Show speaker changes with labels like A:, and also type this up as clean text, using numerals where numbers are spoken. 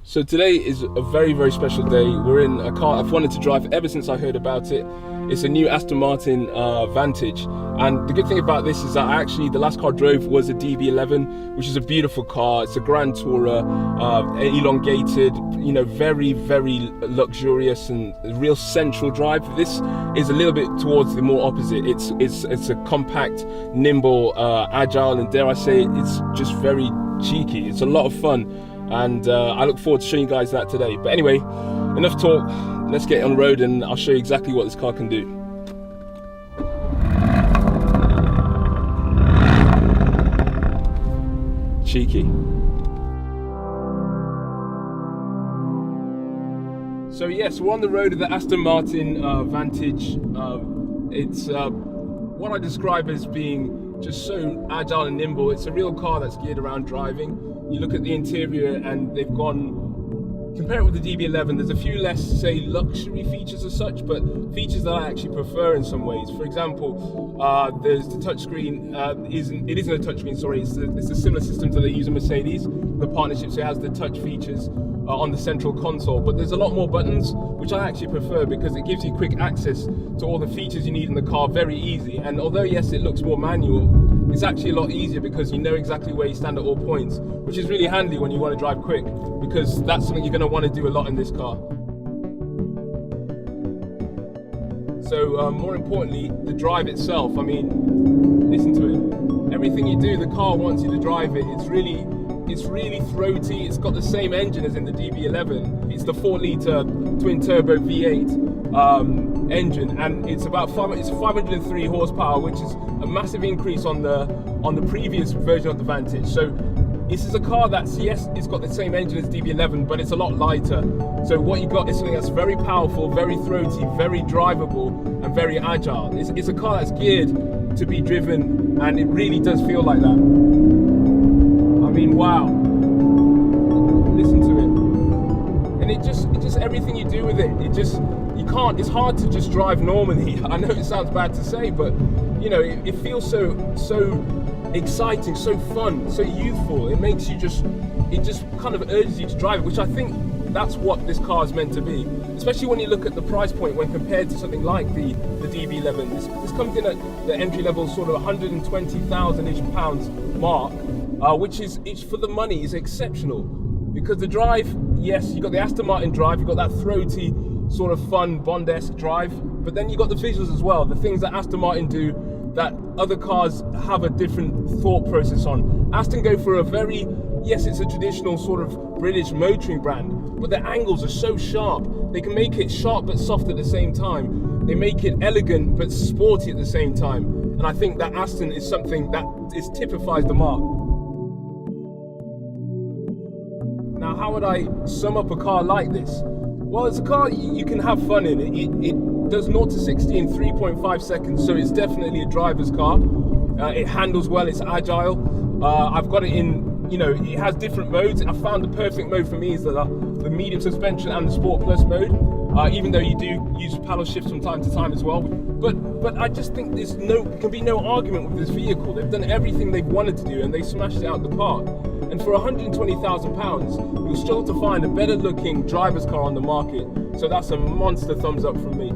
A: So today is a very, very special day. We're in a car I've wanted to drive ever since I heard about it. It's a new Aston Martin Vantage. And the good thing about this is that the last car I drove was a DB11, which is a beautiful car. It's a Grand Tourer, elongated, very, very luxurious and real central drive. This is a little bit towards the more opposite. It's a compact, nimble, agile, and dare I say it, it's just very cheeky. It's a lot of fun. And I look forward to showing you guys that today. But anyway, enough talk, let's get on the road and I'll show you exactly what this car can do. Cheeky. So yes, we're on the road of the Aston Martin Vantage. It's what I describe as being just so agile and nimble. It's a real car that's geared around driving. You look at the interior and they've gone, compare it with the DB11, there's a few less, say, luxury features as such, but features that I actually prefer in some ways. For example, there's the touchscreen, it isn't a touchscreen, sorry, it's a similar system to the use of Mercedes, the partnership, so it has the touch features on the central console, but there's a lot more buttons, which I actually prefer because it gives you quick access to all the features you need in the car very easy. And although yes, it looks more manual, it's actually a lot easier because you know exactly where you stand at all points, which is really handy when you want to drive quick, because that's something you're going to want to do a lot in this car. So more importantly, the drive itself, I mean, listen to it. Everything you do, the car wants you to drive it. It's really throaty. It's got the same engine as in the DB11. It's the 4-litre twin-turbo V8 engine, and it's 503 horsepower, which is a massive increase on the previous version of the Vantage. So this is a car that's, yes, it's got the same engine as DB11, but it's a lot lighter. So what you got is something that's very powerful, very throaty, very drivable, and very agile. It's a car that's geared to be driven, and it really does feel like that. I mean, wow, listen to it. And it just everything you do with it, it's hard to just drive normally. I know it sounds bad to say, but it feels so exciting, so fun, so youthful. It makes you it just kind of urges you to drive it, which I think that's what this car is meant to be, especially when you look at the price point when compared to something like the DB11. This comes in at the entry level sort of £120,000-ish mark, which is, for the money, is exceptional. Because the drive, yes, you got the Aston Martin drive, you got that throaty, sort of fun Bond-esque drive, but then you got the visuals as well, the things that Aston Martin do that other cars have a different thought process on. Aston go for a very, yes, it's a traditional sort of British motoring brand, but the angles are so sharp. They can make it sharp but soft at the same time. They make it elegant but sporty at the same time. And I think that Aston is something that typifies the mark. Now, how would I sum up a car like this? Well, it's a car you can have fun in. It does 0 to 60 in 3.5 seconds, so it's definitely a driver's car. It handles well, it's agile. I've got it in, it has different modes. I found the perfect mode for me is the medium suspension and the Sport Plus mode, even though you do use paddle shifts from time to time as well. But I just think there can be no argument with this vehicle. They've done everything they've wanted to do and they smashed it out the park. And for £120,000, you'll struggle to find a better looking driver's car on the market. So that's a monster thumbs up from me.